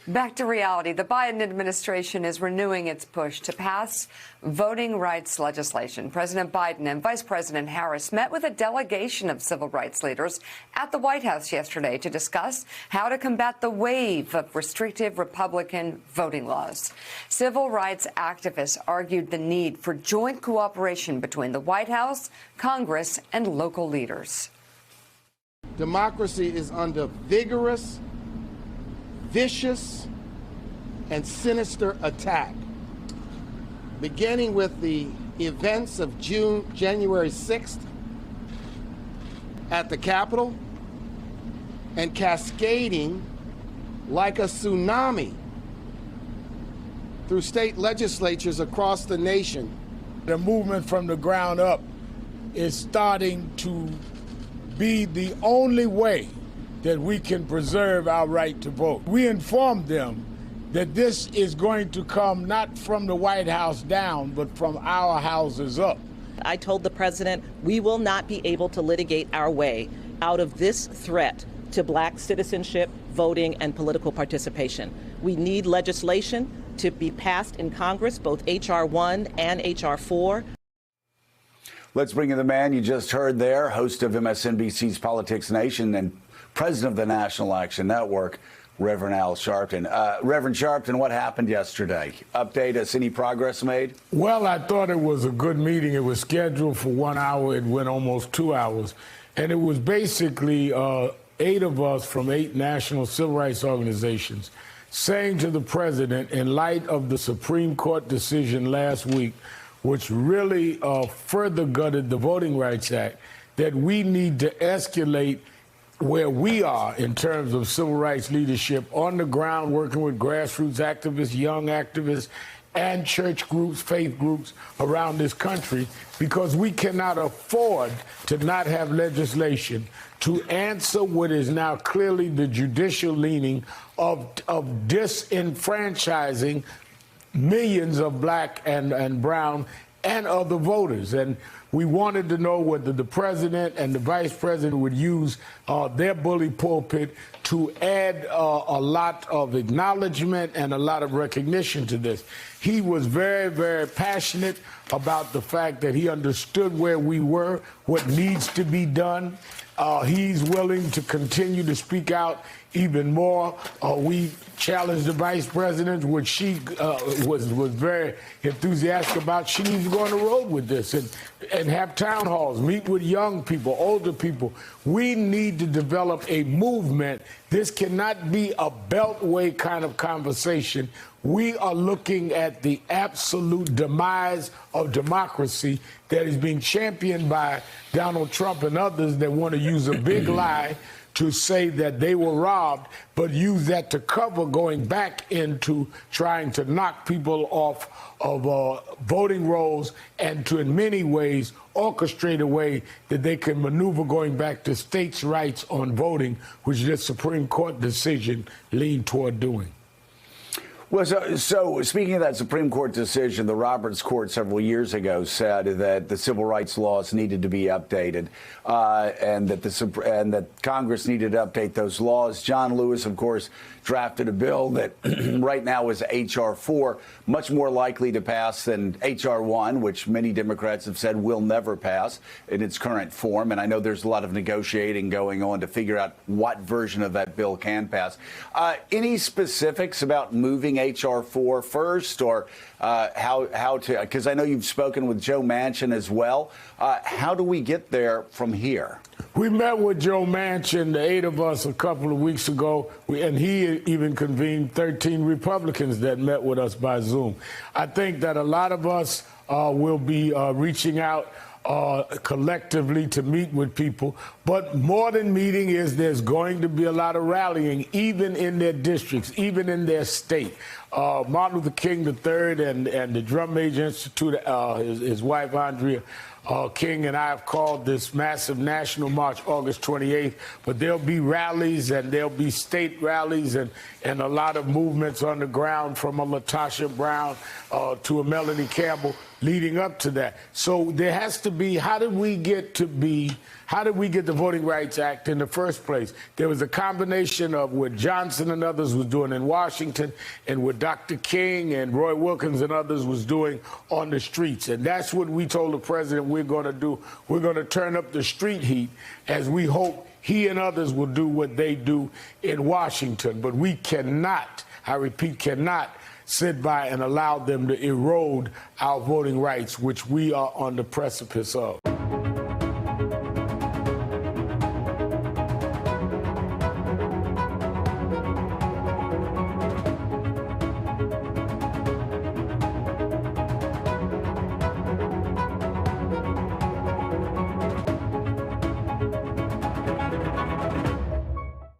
Back to reality. The Biden administration is renewing its push to pass voting rights legislation. President Biden and Vice President Harris met with a delegation of civil rights leaders at the White House yesterday to discuss how to combat the wave of restrictive Republican voting laws. Civil rights activists argued the need for joint cooperation between the White House, Congress, and local leaders. Democracy is under vigorous, vicious, and sinister attack, beginning with the events of January 6th at the Capitol and cascading like a tsunami through state legislatures across the nation. The movement from the ground up is starting to be the only way that we can preserve our right to vote. We informed them that this is going to come not from the White House down, but from our houses up. I told the president we will not be able to litigate our way out of this threat to black citizenship, voting, and political participation. We need legislation to be passed in Congress, both H.R. 1 and H.R. 4. Let's bring in the man you just heard there, host of MSNBC's Politics Nation and president of the National Action Network, Reverend Al Sharpton. Reverend Sharpton, what happened yesterday? Update us, any progress made? Well, I thought it was a good meeting. It was scheduled for 1 hour. It went almost 2 hours. And it was basically 8 of us from 8 national civil rights organizations saying to the president, in light of the Supreme Court decision last week, which really further gutted the Voting Rights Act, that we need to escalate where we are in terms of civil rights leadership on the ground, working with grassroots activists, young activists, and church groups, faith groups around this country, because we cannot afford to not have legislation to answer what is now clearly the judicial leaning of disenfranchising millions of black and brown and other voters. And we wanted to know whether the president and the vice president would use their bully pulpit to add a lot of acknowledgement and a lot of recognition to this. He was very, very passionate about the fact that he understood where we were, what needs to be done. He's willing to continue to speak out even more. We challenged the vice president, which she was very enthusiastic about. She needs to go on the road with this and have town halls, meet with young people, older people. We need to develop a movement. This cannot be a beltway kind of conversation. We are looking at the absolute demise of democracy that is being championed by Donald Trump and others that want to use a big lie to say that they were robbed, but use that to cover going back into trying to knock people off of voting rolls and to, in many ways, orchestrate a way that they can maneuver going back to states' rights on voting, which this Supreme Court decision leaned toward doing. Well, so speaking of that Supreme Court decision, the Roberts Court several years ago said that the civil rights laws needed to be updated, and that Congress needed to update those laws. John Lewis, of course, drafted a bill that right now is H.R. 4, much more likely to pass than H.R. 1, which many Democrats have said will never pass in its current form. And I know there's a lot of negotiating going on to figure out what version of that bill can pass. Any specifics about moving H.R. 4 first, or how to, because I know you've spoken with Joe Manchin as well. How do we get there from here? We met with Joe Manchin, the 8 of us, a couple of weeks ago, and he even convened 13 Republicans that met with us by Zoom. I think that a lot of us will be reaching out collectively to meet with people. But more than meeting is there's going to be a lot of rallying, even in their districts, even in their state. Martin Luther King III and the Drum Major Institute, his wife, Andrea King, and I have called this massive national march August 28th, but there'll be rallies and there'll be state rallies and a lot of movements on the ground, from a Latasha Brown to a Melanie Campbell. leading up to that. So there has to be, how did we get the Voting Rights Act in the first place? There was a combination of what Johnson and others was doing in Washington and what Dr. King and Roy Wilkins and others was doing on the streets. And that's what we told the president we're going to do. We're going to turn up the street heat as we hope he and others will do what they do in Washington. But we cannot, I repeat, cannot sit by and allow them to erode our voting rights, which we are on the precipice of.